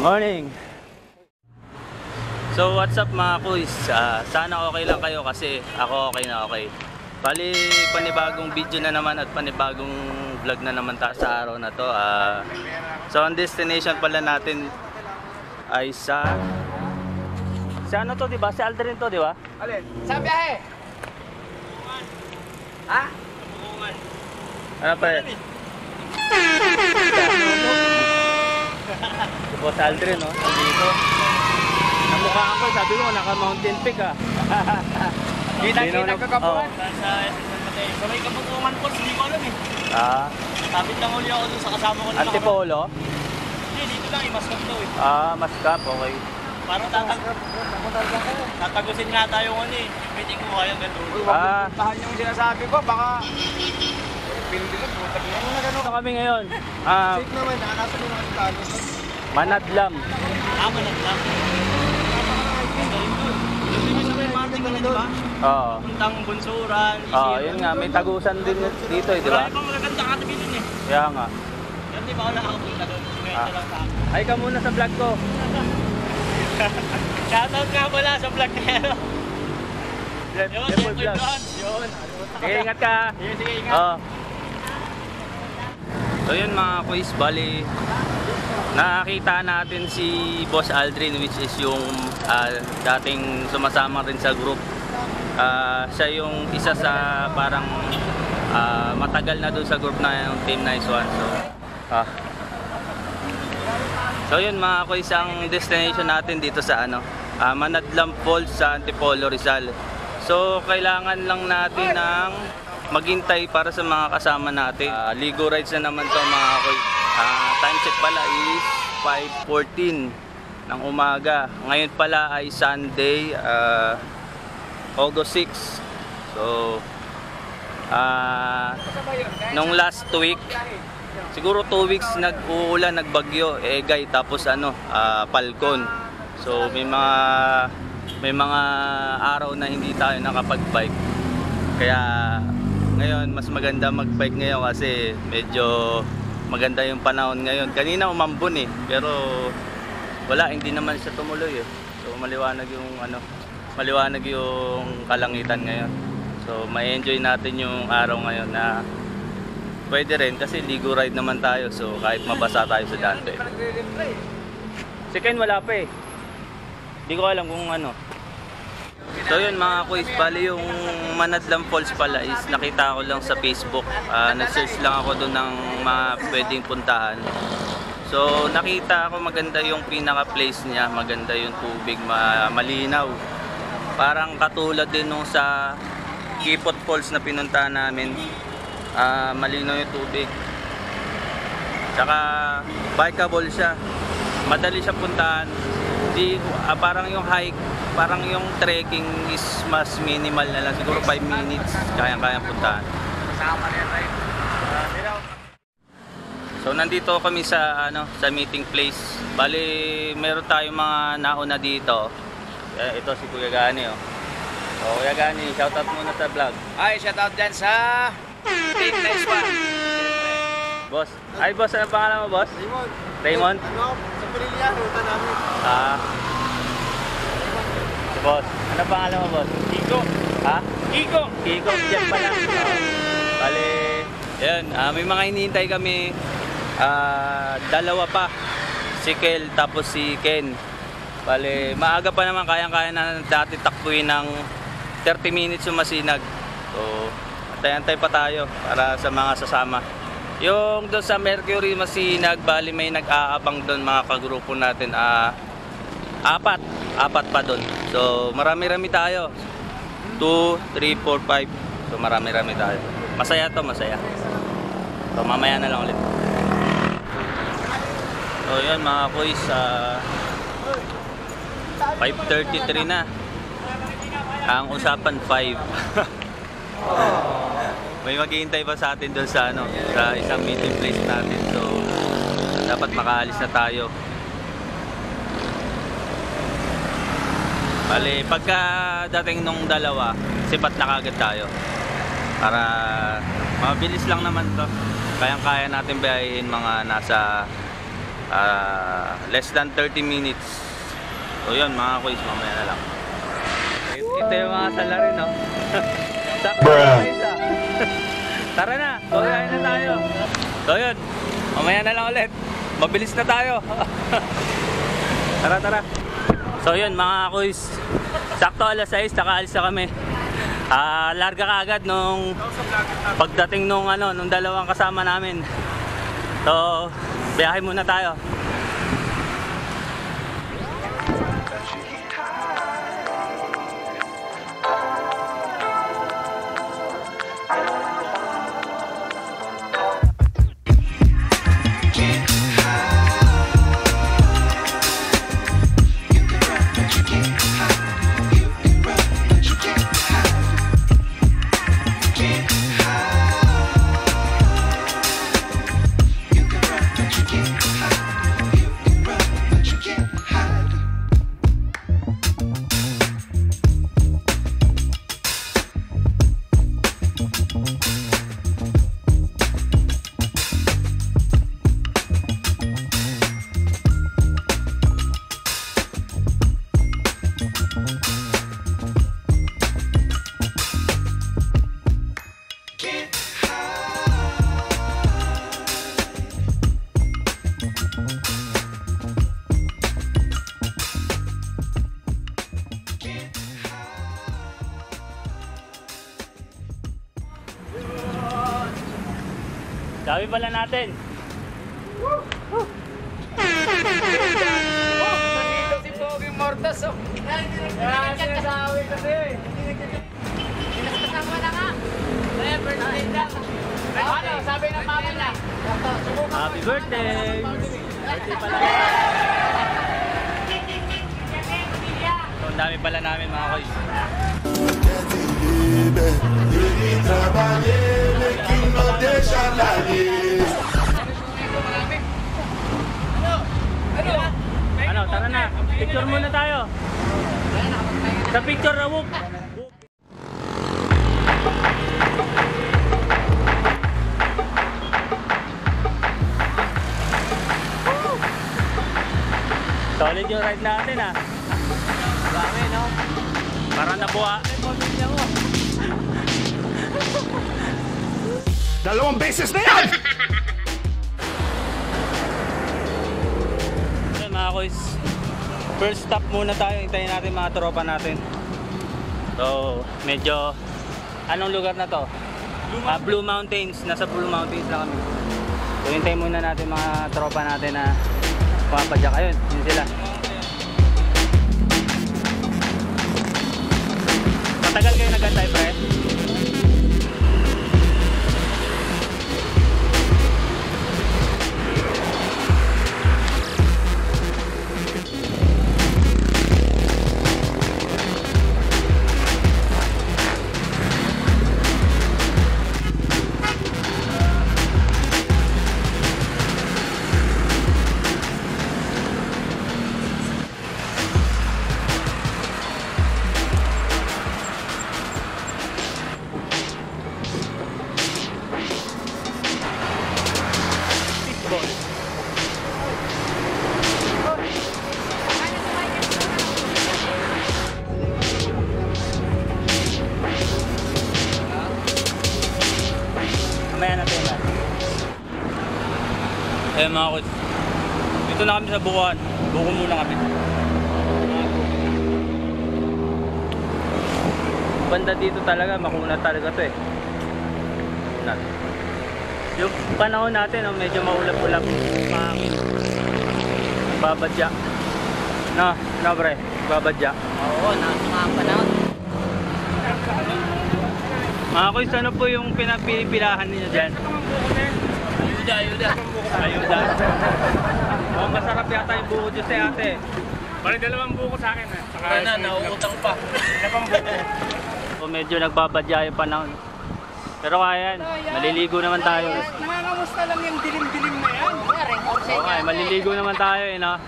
Morning! So what's up mga kuys? Sana okay lang kayo kasi ako okay na okay. Bali panibagong video na naman at panibagong vlog na naman sa araw na to. So ang destination pala natin ay sa ano to, diba? Si Aldrin to, diba? Alin? Sa biyahe! Ha? Ano pa rin? Si Boss Aldrin, no? Dito. Namukhaan ko, sabi ko, naka-mountain peak, ha? Kita kakapuan. Sa may Kabutungan Falls, hindi ko alam eh. Tapit lang uli ako dun sa kasama ko na Antipolo? Hindi, dito lang eh, Mascap daw eh. Mascap, okay. Parang tatagusin nga tayo ano eh. Pwede ko kayang gano'n. Tahan yung sinasabi ko, baka pindi lang, butag yan. Ano kami ngayon? Safe naman, nakakasa mo naman sa talo. Manadlam. Manad lang. Hindi sa may parting ka na, di ba? Oo. Puntang Bunsuran, Oo, yun nga, may tagusan din dito eh, di ba? Marami pang magaganda katabi dun eh. Kaya nga. Yan di ba ako nakakapunta dun? Ngayon lang sa akin. Ay ka muna sa vlog ko. Shoutout nga pala sa vlog na yan. Yun, Devil Devil Vlog. Vlog. Yun. Sige, ingat ka. Sige, ingat. Oo. So yun mga kuys, bali nakakita natin si Boss Aldrin, which is yung dating sumasama rin sa group. Siya yung isa sa parang matagal na dun sa group na yung Team Nice One. So yun mga kuys, ang destination natin dito sa Manadlam Falls sa Antipolo, Rizal. So kailangan lang natin ng maghintay para sa mga kasama natin. Ligo rides na naman to mga kuys. Time check pala is 5:14 ng umaga. Ngayon pala ay Sunday, August 6. So nung last week, siguro 2 weeks nag-uulan, nagbagyo, Egay, tapos Falcon. So may mga araw na hindi tayo nakapag-bike. Kaya ngayon mas maganda mag-bike ngayon kasi medyo maganda yung panahon ngayon. Kanina umambon eh, pero wala, hindi naman siya tumuloy eh. So maliwanag yung kalangitan ngayon. So ma-enjoy natin yung araw ngayon na pwede rin kasi ligo ride naman tayo. So kahit mabasa tayo sa daan eh. Si Ken wala pa eh. Hindi ko alam kung ano. So yun mga kuys, bali yung Manadlam Falls pala is nakita ko lang sa Facebook. Nag-search lang ako doon ng mga pwedeng puntahan. So nakita ko maganda yung pinaka place niya, maganda yung tubig, malinaw. Parang katulad din nung sa Kipot Falls na pinuntahan namin. Malinaw yung tubig. Tsaka bikeable siya. Madali siya puntahan. Parang yung hike, parang yung trekking is mas minimal na lang, siguro 5 minutes kaya puntahan. So nandito kami sa sa meeting place. Bali meron tayong mga nauna dito. Ito si Kuya Gani oh. So Kuya Gani, shoutout muna sa vlog. Ay, shoutout dyan sa Team Nice One. Boss. Ay boss, ano pangalan mo boss? Raymond. Raymond? Sa Perilla, ruta namin. Boss, ano pangalan mo boss? Kiko. Ha? Kiko. Kiko, dyan pala. Bale, yan, may mga hinihintay kami. Dalawa pa. Si Kel, tapos si Ken. Bale, maaga pa naman, kayang-kaya na dati takbuhin ng 30 minutes yung Masinag. So, antay-antay pa tayo para sa mga sasama. Yung doon sa Mercury Masinag, bali may nag-aabang doon mga kagrupo natin. Apat pa doon. So marami-rami tayo. 2, 3, 4, 5. So marami-rami tayo. Masaya to, masaya. So mamaya na lang ulit. So yun mga kuys, 5:33 na. Ang usapan 5. May maghihintay pa sa atin doon sa sa isang meeting place natin. So dapat makaalis na tayo. Bale, pagka dating nung dalawa, sipat na kagad tayo. Para mabilis lang naman to. Kayang-kaya natin biyahin mga nasa Less than 30 minutes. So yun mga kuys, mamaya na lang. Ito yung mga salarin, no? Tara na, tuloy na tayo. So yun, mamaya na lang ulit. Mabilis na tayo. Tara, tara. So yun mga kuys, sakto alas 6, nakaalis na kami. Larga ka agad nung pagdating nung dalawang kasama namin. So, biyahe muna tayo. Sabi pala natin. Nandito si Pogi Mortas, oh. Kaya sinasabi kasi. Kasama na nga. Birthday na. Ano, sabi ng mama niya. Happy birthday! Birthday pala. So, ang dami pala namin mga kuys. Ano, tara na. Picture muna tayo. Sa picture na whoop. Solid yung ride natin ah. Marami no? Parang nabuha. Dalawang beses na yan! So mga kuys, first stop muna tayo. Hintayin natin mga tropa natin. So medyo, anong lugar na to? Blue Mountains. Nasa Blue Mountains na kami. So hintayin muna natin mga tropa natin na pumapadyak. Ayun, yun sila. Matagal kayo nag-antay, pre? Mamaya natin ba? Eh mga kuys, dito na kami sa Bukuan. Buko muna kami. Banda dito talaga, makunat talaga to eh. Makunat. Yung panahon natin, medyo maulap-ulap. Babadya. No, pre, babadya. Oo, mga panahon. Mga kuys, ano po yung pinagpilipilahan niyo dyan? Ayuda. Ayuda. Oh, masarap yata yung buko dyan sa ate. Bali dalawang buko sa akin eh. Saka Kaya na, nauutang pa. So, medyo nagbabadya yung panahon. Pero kaya yan, maliligo naman tayo. Nangangamusta lang yung dilim-dilim na yan. Okay, maliligo naman tayo eh, no?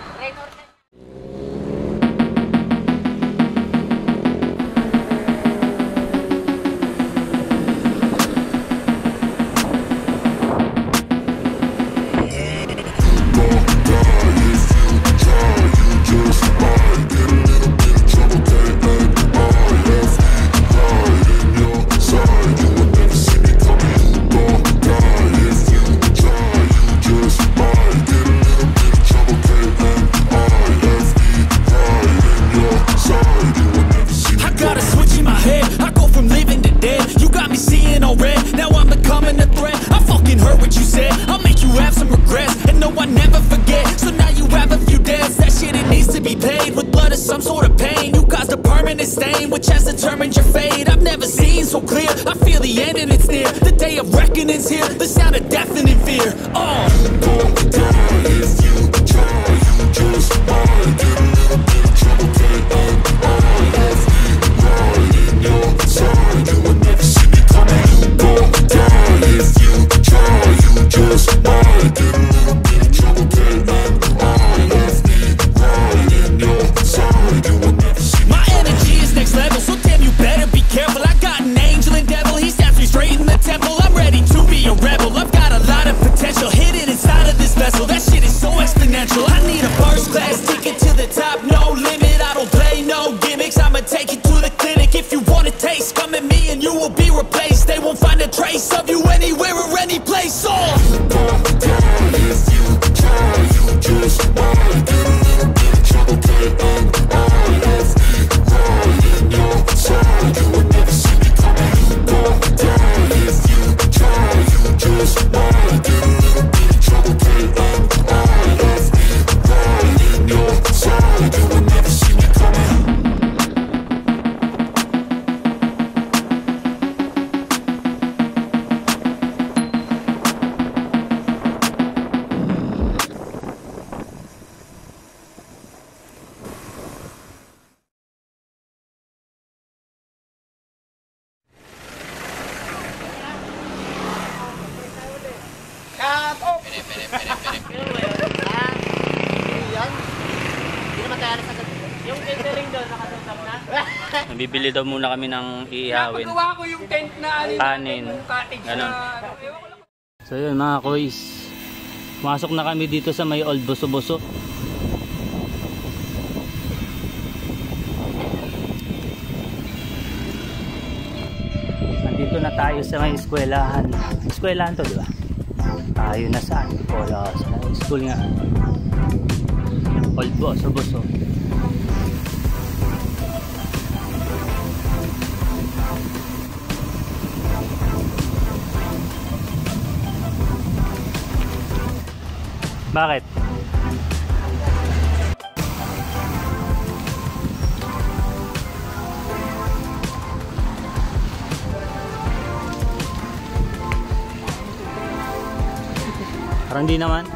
permanent stain which has determined your fate. I've never seen so clear, I feel the end and it's near. The day of reckoning's here, the sound of deafening fear. If you try, you just might get a little bit of trouble, left me right in your side, you will never see me coming. You gon' die if you try, you just might get a little bit of trouble, left me right in your side, you will never see me. My energy is next level, so damn you better be careful. I got an angel and devil, he snaps me straight in the temple. I'm ready to be a rebel, I've got a lot of potential hidden inside of this vessel. That shit is so exponential. I need a first class ticket to the top, no limit. I don't play no gimmicks, I'ma take you to the clinic. If you want a taste, come at me and you will be replaced. They won't find a trace of you anywhere or any place. If you try, you just might get a little bit of trouble, left me right in your side, you will never see me coming. You gon' die if you try, you just might get a little bit of trouble, left me right in your side, you will never see me coming. Cut off! Hindi naman kaya sa Yung catering doon, nakatusap na? Bibili daw muna kami ng iihawin. Napagawa ko yung tent na Kanin. cottage Ganon. na So yun mga kois, pumasok na kami dito sa may Old Boso-Boso. Nandito na tayo sa may eskwelahan. Eskwelahan to, di ba? Tayo na saan? Wala sa school nga. Old Boso-Boso. Bakit? Parang di naman.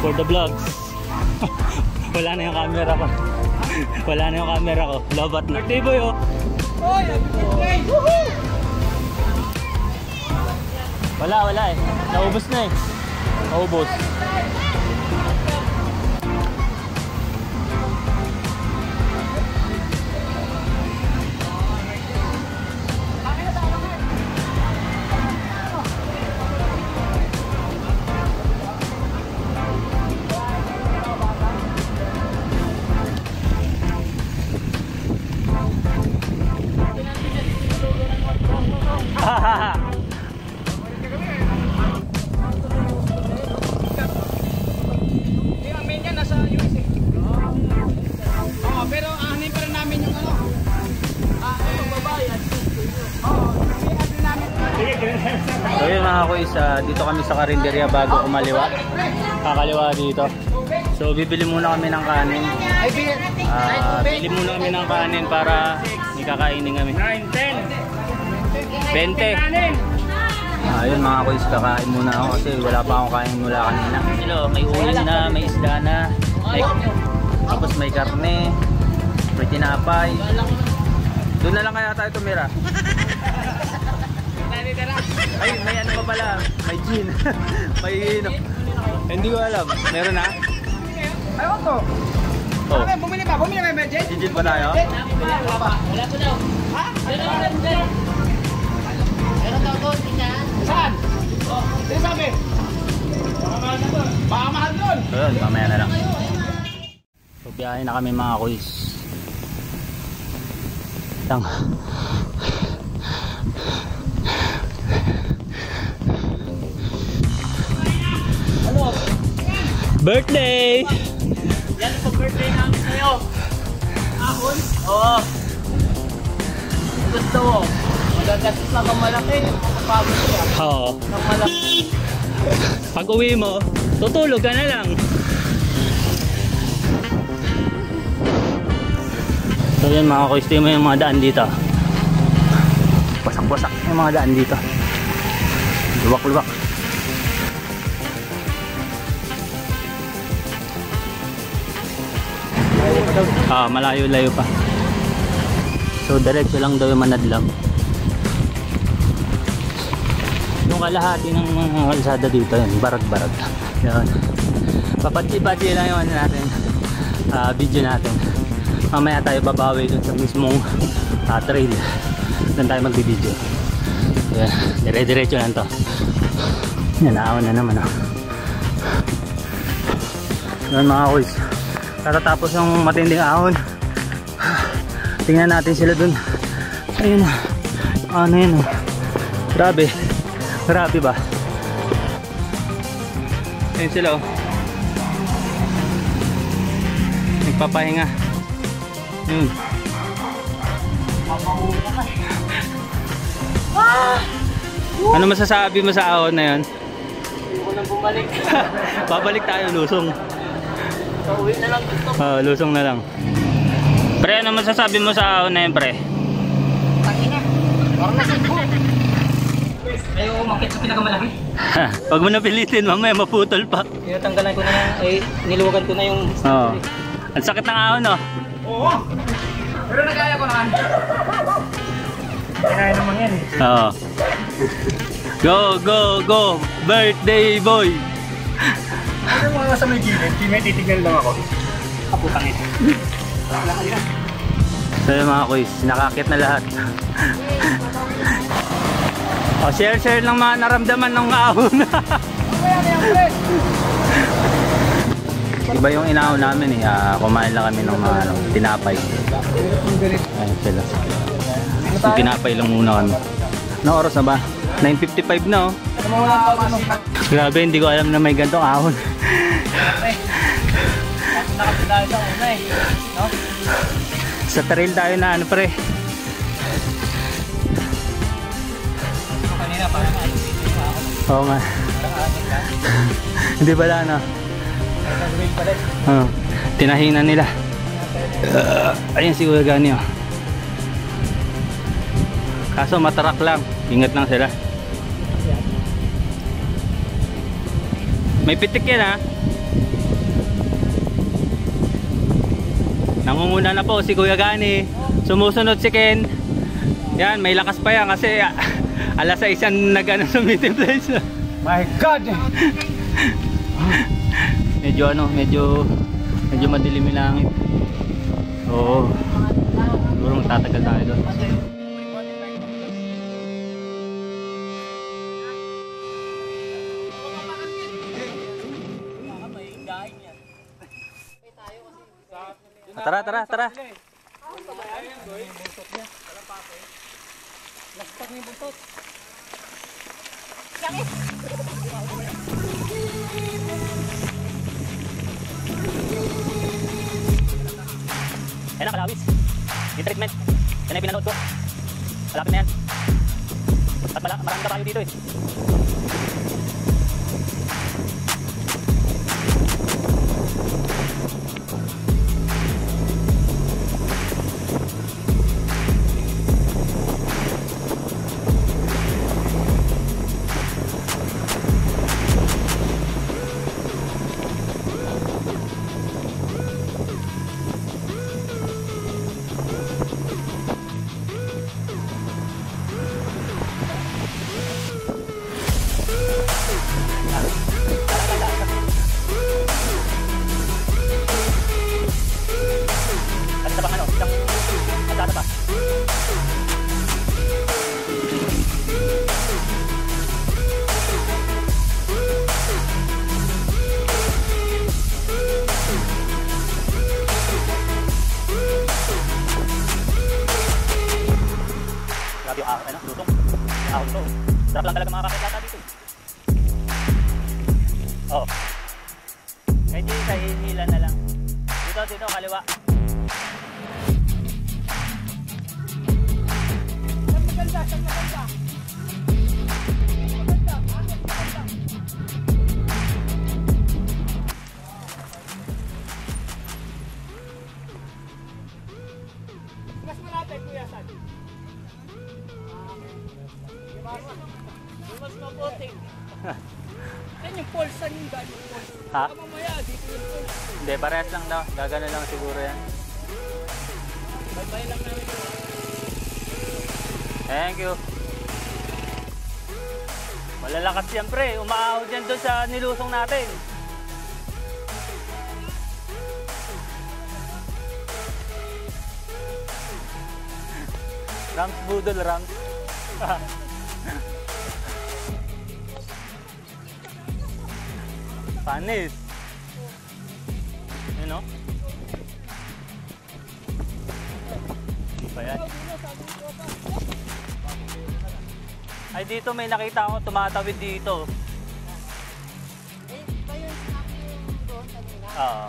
For the vlogs. Wala na yung camera ko. Wala na yung camera ko. Lobat na. Birthday boy oh. Oy, happy birthday! Woohoo! Wala eh. Naubos na eh. Naubos. Yung main yan, nasa US eh. Oo, pero aanin pa rin namin yung ano. Babayan. Oo, aanin namin. So yun mga kuis, dito kami sa karinderya bago kumaliwa. Kakaliwa dito. So bibili muna kami ng kanin. Bili muna kami ng kanin para may kakainin kami. 9, 10. 20. Ayun mga kuis, kakain muna ako kasi wala pa akong kain mula kanina. Hello, may uling na, may isda na, tapos may karne, may tinapay. Doon na lang kaya tayo tumira. Ay, may ano pa pala, may gin. May hindi ko alam. Meron na? Ayaw ko. Oh. Okay, bumili ba Jen? Gin pa tayo? Wala po daw. Ha? Meron daw doon, tingnan. Saan? Sino sabi? Baka mahal doon. So yun, mamaya na lang. So biyahe na kami mga kuis. Tang. Ano? Birthday! Yan po birthday namin sa'yo. Ahon? Oo. Gusto mo. Magagastos lang kang malaki. Napagod siya. Oo. Nang malaki. Pag uwi mo, tutulog ka na lang. So yan mga kuis, mo yung mga daan dito. Wasak-wasak yung mga daan dito. Luwak-luwak. Malayo-layo pa. So diretso lang daw yung Manadlam. Yung kalahati ng mga kalsada dito, yun, barag-barag. Yan. Papatsi-patsi lang yung ano natin, video natin. Mamaya tayo babawi dun sa mismong trail. Doon tayo magbibideo. Yan, dire-diretso lang to. Yan, naawan na naman. Yan mga kuys, katatapos yung matinding ahon. Tingnan natin sila dun. Ayun, ano yun, grabe. Grabe ba? Ayun sila, oh. Nagpapahinga. Yun. Ano masasabi mo sa ahon na yun? Hindi ko nang bumalik. Babalik tayo, lusong. Pauwi na lang dito. Lusong na lang. Pre, ano masasabi mo sa ahon na yun, pre? Tangina. Parang nasigbo. Ayaw umakit sa pinakamalaki. Pag mo napilitin, mamaya maputol pa. Tinatanggalan ko na yung, niluwagan ko na yung... Oo. Ang sakit ng ahon, oh. Oo. Pero nagaya ko naman. Kaya naman yan. Oo. Go, go, go! Birthday boy! Ano yung mga sa may gilid? May titignan lang ako. Kaputang ito. Wala ka dyan. So yung mga kuys, nakakit na lahat. Share lang mga naramdaman ng ahon. Iba yung inaon namin eh. Kumain lang kami ng mga tinapay. Ayun sila. Yung tinapay lang muna kami. Anong oras na ba? 9:55 na, oh. Grabe, hindi ko alam na may gantong ahon. Nakapit tayo sa una eh. No? Sa trail tayo na ano, pre. Kanina parang ano dito yung ako. Oo nga. Parang anin ka. Hindi pala, no? Nagawin pala. Tinahinan nila. Ayun si Kuya Gani, oh. Kaso matarak lang. Ingat lang sila. May pitik yan, ha? Nangunguna na po si Kuya Gani. Sumusunod si Ken. Yan, may lakas pa yan kasi alas 6 yan nag-ano sa meeting place. My God! Medyo madilim yung langit. Oo. Siguro magtatagal tayo doon. Tara. Lastak na yung buntot. Ayan na, kalawis. Yung treatment. Yan ay pinanood ko. Malapit na yan. At maraming kabayo dito eh. Sarap lang talaga mga kakilata dito. Oo. Medyo sa hila na lang. Dito, kaliwa. Ha? Mamaya, dito yung pool. Hindi, parehas lang daw. Gagano lang siguro yan. Bye-bye lang namin. Thank you. Malalakas yan pre. Umaahod yan doon sa nilusong natin. Rams budol, Rams. Panis. Yun o. Ayan. Ay dito may nakita ako tumatawid dito. Oo.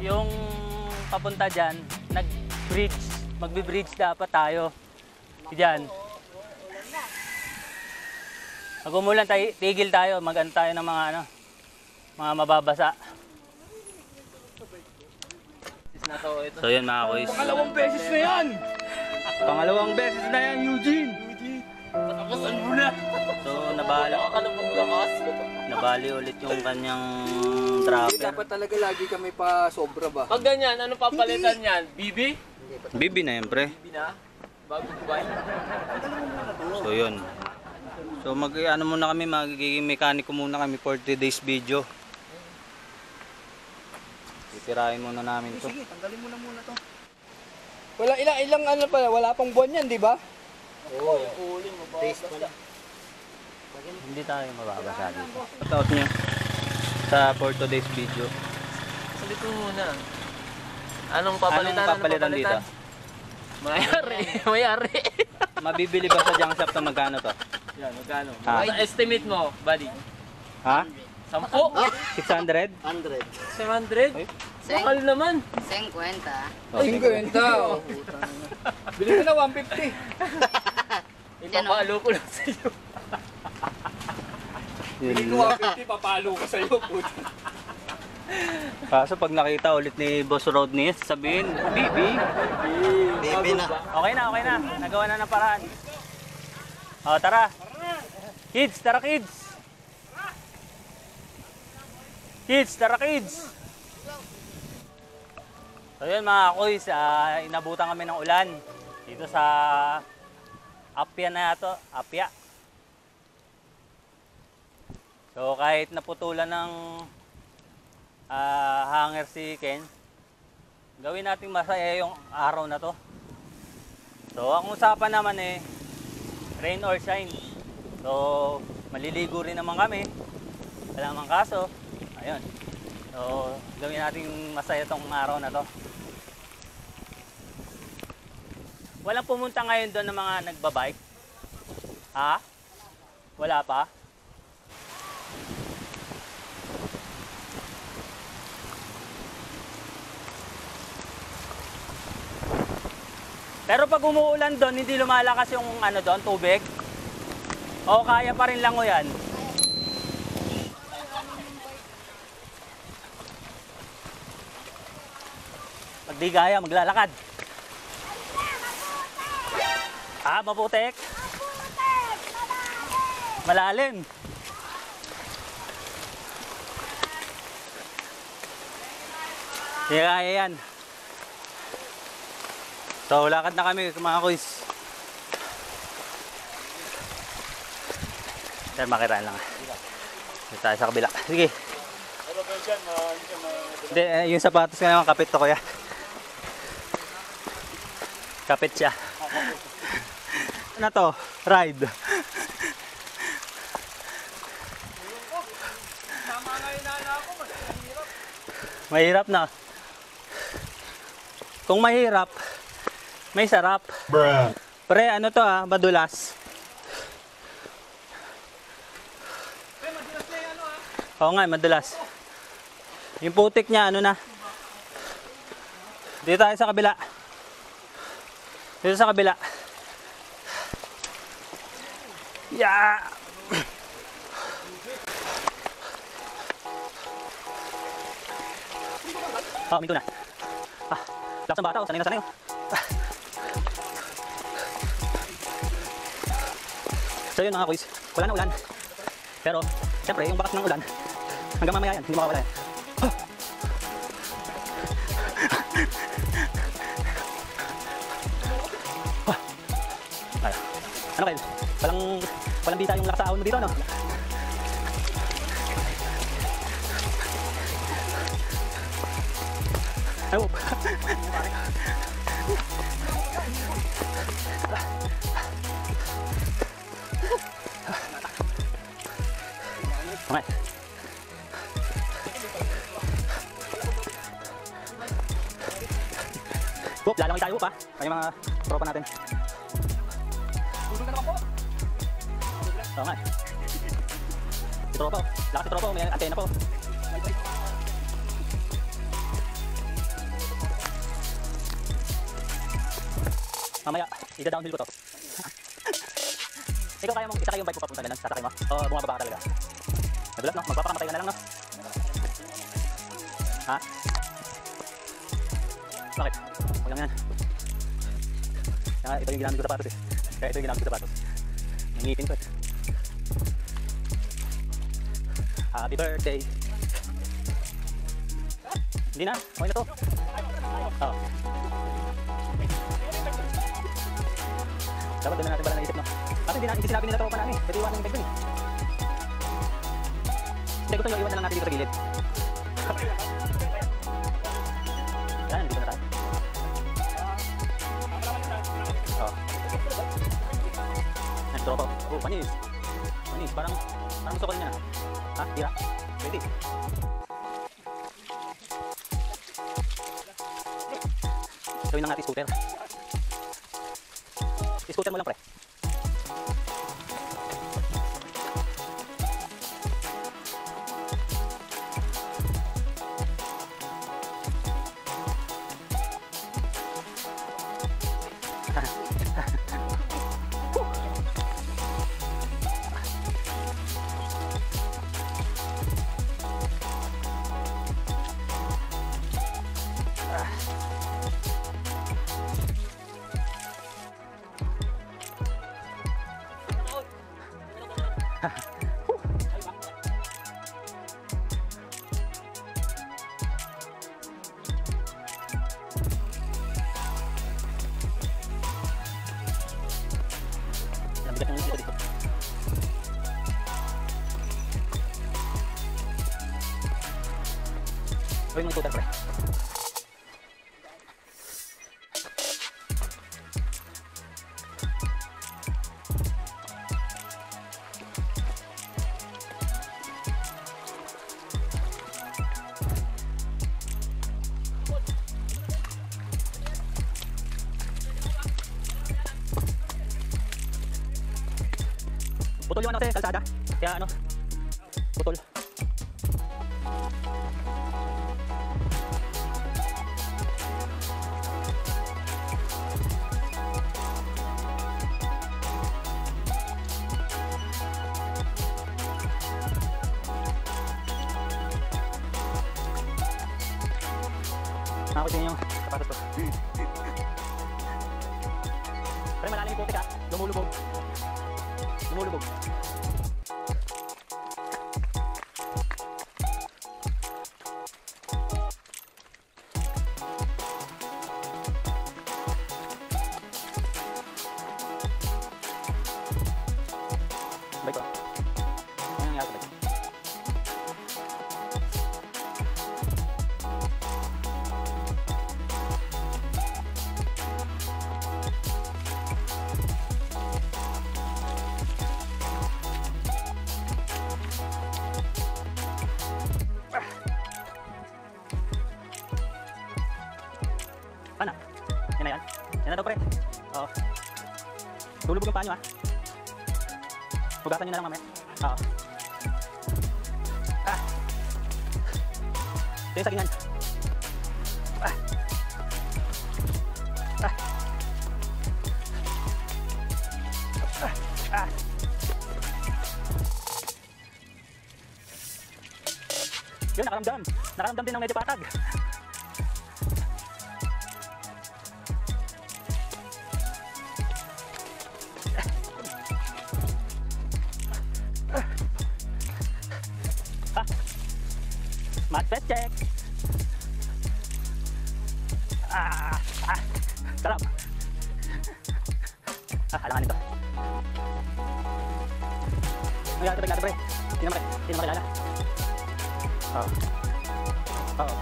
Yung papunta dyan, nag-bridge. Magbe-bridge dapat tayo. Diyan. Pag umulan, tigil tayo. Mag-ano tayo ng mga ano, mga mababasa. So yun mga kuys. Pangalawang beses na yan! Pangalawang beses na yan, Eugene! Patakasan mo na. So nabali ulit yung kanyang trapper. Dapat talaga lagi kami pa sobra ba? Pag ganyan, anong papalitan yan? Bibi? Bibi na yan pre. Bibi na? Bago buhay? So yun. So ano muna kami, magiging mekaniko muna kami for today's video. Titirahin muna namin to. Sige, tanggalin mo na muna to. Wala, ilang ano pala, wala pang buwan yan, di ba? Oo, taste pa lang. Hindi tayo mababasa dito. Shoutout nyo sa for today's video. Salit mo muna. Anong papalitan? Anong papalitan dito? Mayari. Mayari. Mabibili ba sa junk shop to magkano to? Yan, magkano? Ha? Sa estimate mo, buddy? Ha? 10? 600? 100. 700? Ay. Mahal naman. 50. Oh, 50. Bili ko na 150. Ipapalo ko lang sa iyo. Bili ko 150, papalo ko sa'yo. Kaso pag nakita ulit ni Boss Rodney, sabihin, Bibi. Baby na. Okay na. Nagawa na ng paraan. O, tara. Kids, tara kids. Kids, tara kids. So yun mga kuys, inabutan kami ng ulan dito sa Apia na ito, Apia. So kahit naputulan ng hanger si Ken, gawin natin masaya yung araw na to. So ang usapan naman rain or shine. So maliligo rin naman kami, wala namang kaso. Ayun. So gawin natin masaya tong araw na to. Walang pumunta ngayon doon ng mga nagbabike? Ha? Wala pa? Pero pag umuulan doon, hindi lumalakas yung ano doon, tubig? O kaya pa rin lang o yan? Pag di gaya, maglalakad. Ah, maputek? Malalim. Kaya yan. So, lakad na kami mga kuys. Yan, makitaan lang. Dito tayo sa kabila. Sige. Hindi, yung sapatos ko naman, kapit to kuya. Kapit siya. Ano to? Ride. Mahirap na. Kung mahirap, may sarap. Bruh. Pre, ano to madulas. Oo nga, madulas. Yung putik niya, ano na. Dito tayo sa kabila. Dito sa kabila. Yeah! Minto na. Lakas ng bata, sanay na sanay. So yun mga kuys, wala na ulan. Pero, siyempre, yung bakas ng ulan, Hanggang mamaya yan, hindi makawala yan. Ay. Ano kayo? Walang bita yung lakas sa ahon mo dito, no? Ay, whoop. Okay. Whoop, lalangoy tayo, whoop, ha? Kaya mga tropa natin. Tulong na naman po. Oo nga. Si tropa, oh. Lakas si tropa, oh. May antena po. Mamaya, ida-downhill ko to. Ikaw kaya mong isakay yung bike mo papunta ganun? Sasakay mo? O bumababa ka talaga? Nagulat, no? Magpapakamatay ka na lang, no? Ha? Bakit? Huwag lang yan. Kaya ito yung ginamit ko sa sapatos eh. Kaya ito yung ginamit ko sa sapatos. Nangipin ko eh. Happy birthday! Hindi na, okay na to. Oo. Dapat doon na natin pala naisip, no? Kasi hindi sinabi nila tropa namin. Pwede iwanan yung bag dun eh. Hindi, gusto nyo iwan na lang natin dito sa gilid. Yan, dito na tayo. Oo. Yan, tropa. Oh, panis. Panis, parang gusto ko rin yan. Ha? Tira. Pwede. Gawin lang natin scooter. Scooter mo lang, pre. Bigat ng dito. Gawin mo yung scooter, pre. Putol yung ano kasi, kalsada. Kaya ano, putol. Nakakot yun yung sapatos ko. Pero malalim yung putik, ha. Lumulubog. Lumulubog. Baik, Pak. Yang nangyari sa bike. Pana? Yan na yan? Yan na daw, pre. Oo. Lulubog yung paa nyo, ha? Hugatan nyo na lang mamaya. Oo. Ah! Ito yung sagingan. Ah! Ah! Ah! Ah! Yun, nakaramdam. Nakaramdam din ng medyo patag. Match test check. Sarap. Alangan nito. Ang gagawin natin, pre. Tingnan mo, pre. Tingnan mo kilala. Oo. Oo.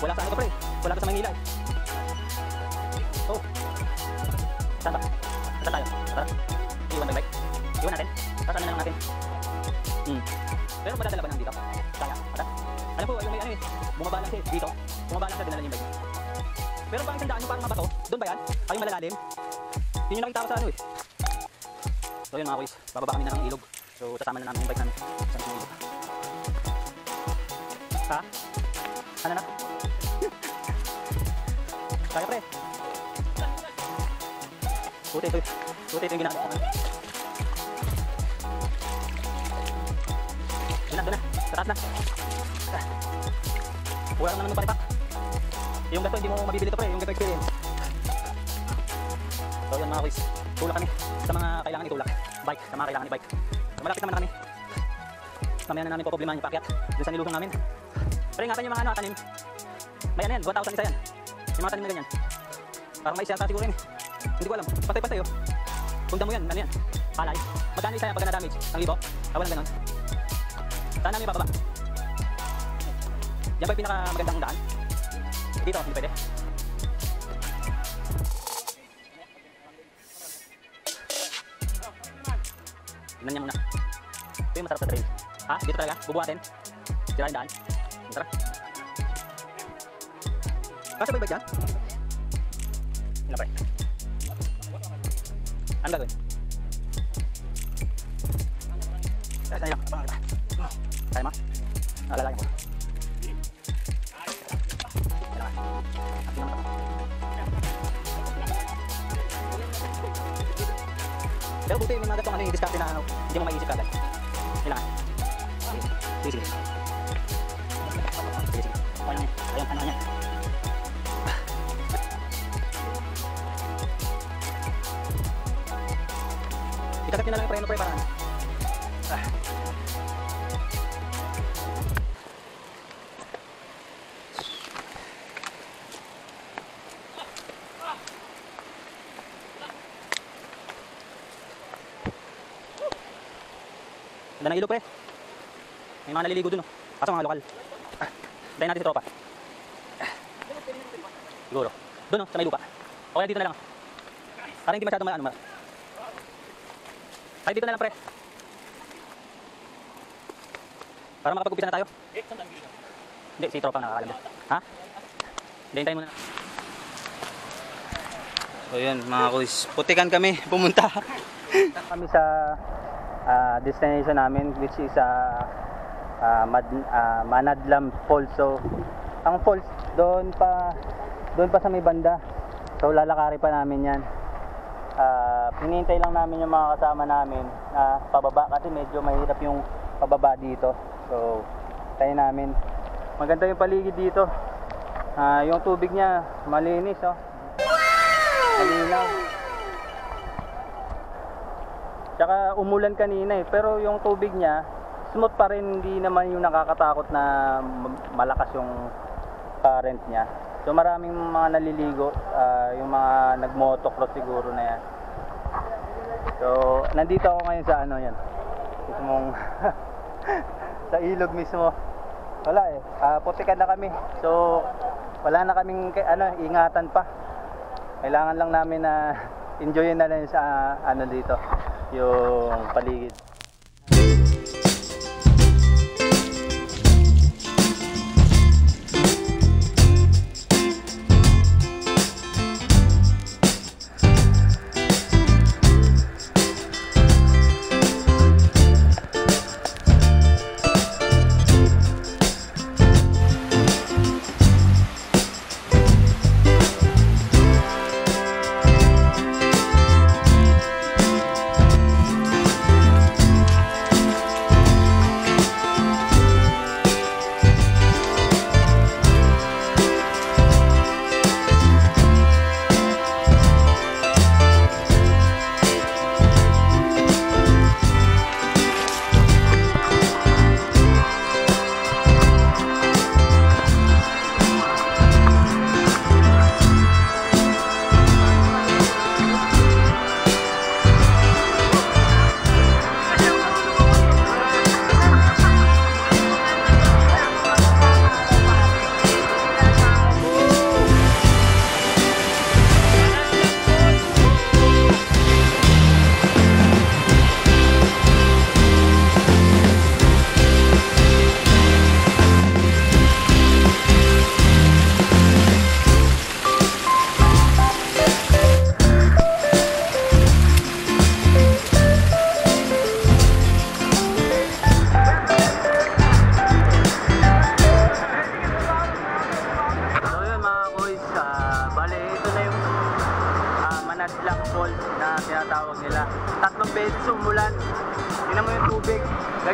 Wala sa ano to, pre. Wala to sa Maynila. Oh. Saan ba? Saan tayo? Tara. Iwan ba yung bike? Iwan natin. Sasaan na lang natin. Pero madadala ba nang dito? Kaya. Ata. Alam po, yung may ano eh. Bumaba lang siya dito. Bumaba lang siya, dinala niya yung bike. Pero parang tandaan yung parang mabato. Doon ba yan? Ay yung malalalim. Yun yung nakita ko sa ano eh. So yun mga boys. Bababa kami na ng ilog. So sasama na namin yung bike namin. Sa ilog. Ha? Ano na? Kaya pre. Puti ito yung ginagawa ko. Doon na. Sa taas na. Huwag naman yung palipak. Yung gato hindi mo mabibili ito pre. Yung gato experience. So yan mga boys. Tulak kami sa mga kailangan itulak. Bike. Sa mga kailangan i-bike. So, malapit naman na kami. Mamaya na namin po problemahan yung paakyat. Doon sa nilusong namin. Pero ingatan yung mga ano, tanim. May ano yan, 2,000 isa yan. Yung mga tanim na ganyan. Parang may isa yata siguro yun. Hindi ko alam. Patay-patay oh. Kung damo yan, ano yan? Palay. Magkano isa yan pagka na-damage? 1,000? Walang ganon. Saan namin bababa? Yan ba yung pinakamagandang daan? Dito, hindi pwede. Tignan niya muna. Ito yung masarap sa trail. Ha? Dito talaga? Bubuhatin? Sirain daan? Tara. Kasya ba yung bike dyan? Ano ba? Ano gagawin? Kaya lang. Kaya mo? Nalalagay mo. Pero buti yung mga gatong ano yung diskarte na ano, hindi mo maiisip kagad. Kailangan. Sige. Ayun, ano niya. Ikagat nyo na lang yung preno pre para ano. Ganda ng ilog pre. May mga naliligo dun oh. Kaso mga lokal. Dayan natin sa tropa. Siguro. Doon oh, sa may lupa. O kaya dito na lang. Para hindi masyadong ano. Ay dito na lang pre. Para makapag-upisa na tayo. Hindi, si tropa nakakalam din. Ha? Dayan tayo muna. So yun mga kuys. Putikan kami pumunta. Kami sa destination namin which is Manadlam Falls. So ang falls doon pa sa may banda. So lalakari pa namin yan. Hinihintay lang namin yung mga kasama namin pababa kasi medyo mahirap yung pababa dito. So tayo namin. Maganda yung paligid dito. Yung tubig niya malinis oh. Malinaw. Tsaka umulan kanina eh, pero yung tubig niya smooth pa rin, hindi naman yung nakakatakot na malakas yung current niya. So maraming mga naliligo, yung mga nag-motocross siguro na yan. So nandito ako ngayon sa ano yan, mismong sa ilog mismo. Wala eh, putikan na kami. So wala na kaming ingatan pa. Kailangan lang namin na enjoyin na lang sa ano dito, yung paligid.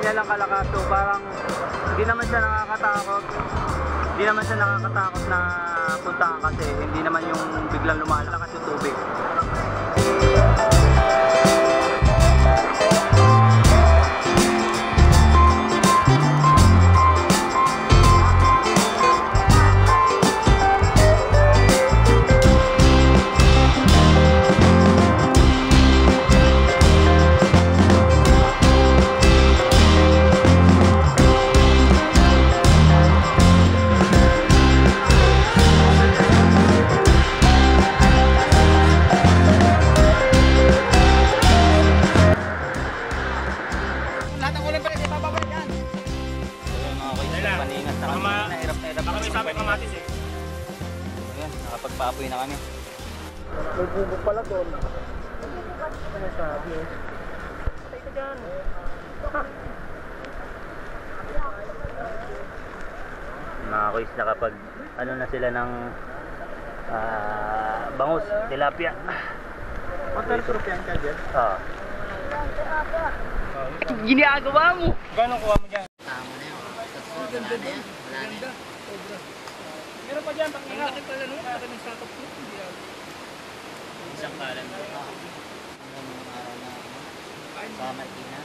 ganyan lang kalakas. So parang hindi naman siya nakakatakot. Hindi naman siya nakakatakot na puntahan kasi hindi naman yung biglang lumalakas yung tubig. Nakapagpaapoy na kami. May bubog pala doon. Ano sabi eh? Patay ka dyan. Mga kuis, nakapag ano na sila ng bangus, tilapia. Waterproof yan ka dyan? Oo. Ginagawa mo! Gano'ng kuha mo dyan? Ganda. Meron pa dyan, pang-ingat. Ang laki pala nun. Laki ng sakop ko. Isang kalan mo. Sa Martina.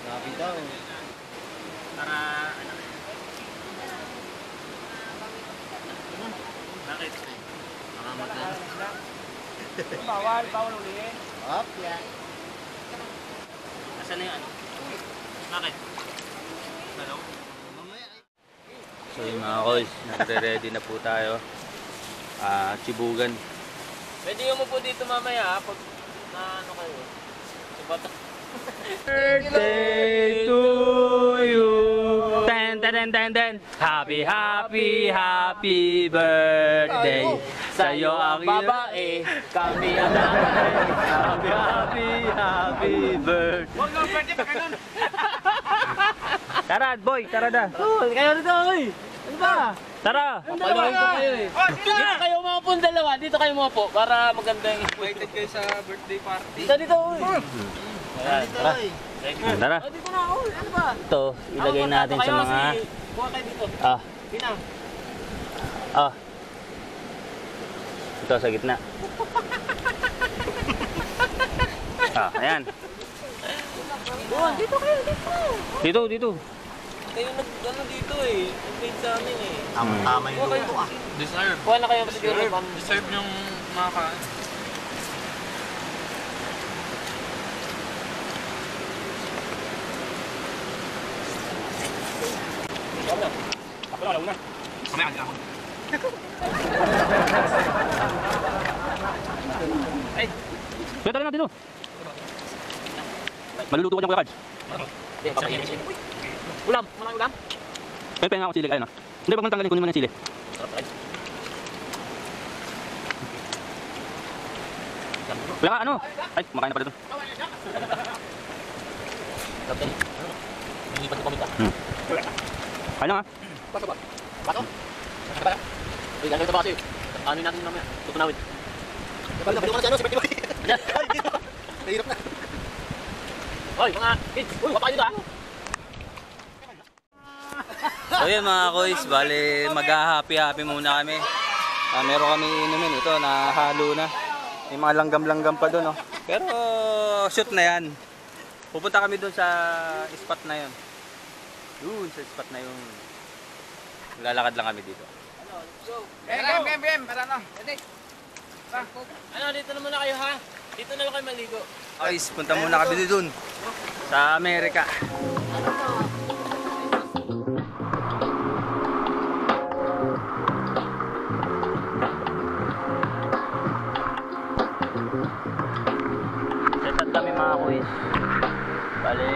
Grabe daw. Para ano? Bakit? Baka magkano. Bawal ulihin. Hop, yan. Asan na yung ano? Bakit? Dalaw? So yung mga koys, nagre-ready na po tayo. Chibugan. Pwede yung mo po dito mamaya pag na ano kayo. Subata. Birthday to you. Ten ten ten ten. Happy happy happy birthday. Sa'yo ang Babae, kami ang happy happy happy birthday. Huwag lang birthday pa ganun. Tara boy, tara na. Kayo rito, oy! Ano ba? Tara. Papaluin ko kayo eh. Dito kayo mga po dalawa, dito kayo mga po para maganda yung Invited kayo sa birthday party. dito, oy! Ayan, tara. Tara. Oh, dito na, oy! Ano ba? Ito, ilagay natin sa mga Kuha kayo dito. Pinang. Ito sa gitna. Ayan. Dito kayo, dito. Dito. Kayo ano dito eh. Nag-made sa amin eh. Tama yung luto ah. Deserve. Kuha na kayo siguro. Deserve yung mga kaan. Ako na, una. Kamaya ka ako. Kaya tala natin ito. Maluluto ko dyan kuya Cards. Ulam, maraming ulam. Kaya penga ako sili kayo na. Hindi, pag natanggalin kunin mo na yung sili. Wala ka ano? Ay, makain na pala doon. Kapten. Nilipat ko komita. Kain na nga. Bato ba? Bato? Bato? Uy, ganito ba kasi? Ano natin mamaya? Tutunawin. Napalala ko na si ano, si Betty Boy. Nahirap na. Hoy, mga kids! Uy, wapa kayo dito ah! So yun mga koys, bali mag-happy-happy muna kami. Meron kami inumin ito, nahalo na. May mga langgam-langgam pa doon. Oh. Pero shoot na yan. Pupunta kami doon sa spot na yun. Doon sa spot na yun. Lalakad lang kami dito. Bem. Para na. Ready? Ano, dito na muna kayo ha? Dito na lang kayo maligo. Guys, punta muna kami doon. Sa Amerika. Setup kami mga kuis. Bale,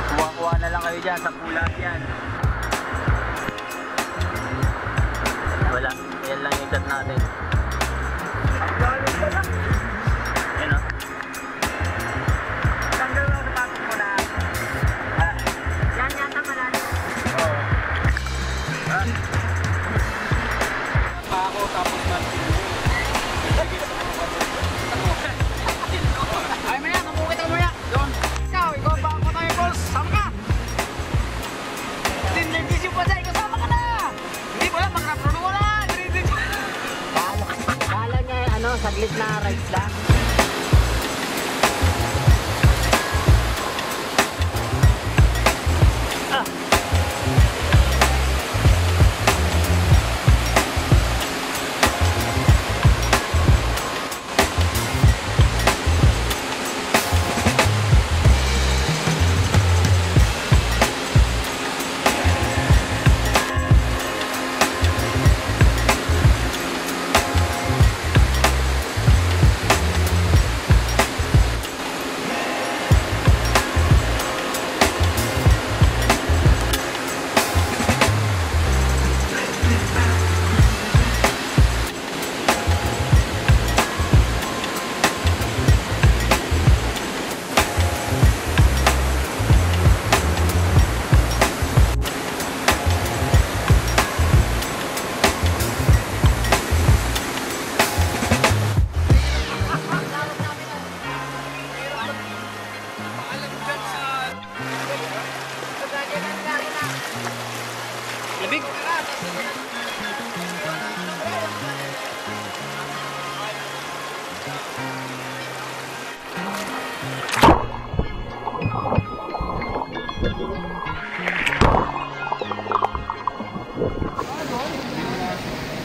kuha-kuha na lang kayo dyan sa pulas yan. Wala, yan lang yung chat natin. Yan o. Tanggal na sa tapos mo na. Yan yata malalim. Oo. Pa ako tapos ay maya, namukit ako maya. Doon. Ikaw ba ako tayo boss? saglit na rides lang.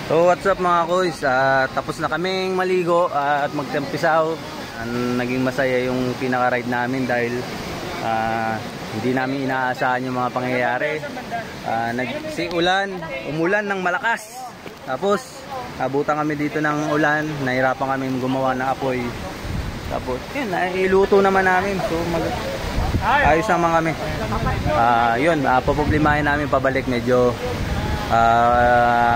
So what's up mga kuys, tapos na kaming maligo at magtampisaw. Naging masaya yung pinaka-ride namin dahil hindi namin inaasahan yung mga pangyayari. Umulan ng malakas. Tapos abutan kami dito ng ulan, nahirapan kami gumawa ng apoy. Tapos yun, iluto naman namin. So ayos naman kami. Yun, paproblemahin namin pabalik, medyo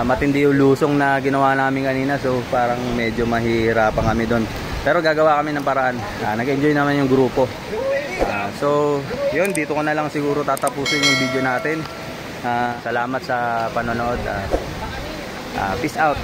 matindi yung lusong na ginawa namin kanina, so parang medyo mahirapan kami doon, pero gagawa kami ng paraan. Nag-enjoy naman yung grupo. So yun, dito ko na lang siguro tatapusin yung video natin. Salamat sa panonood. Peace out.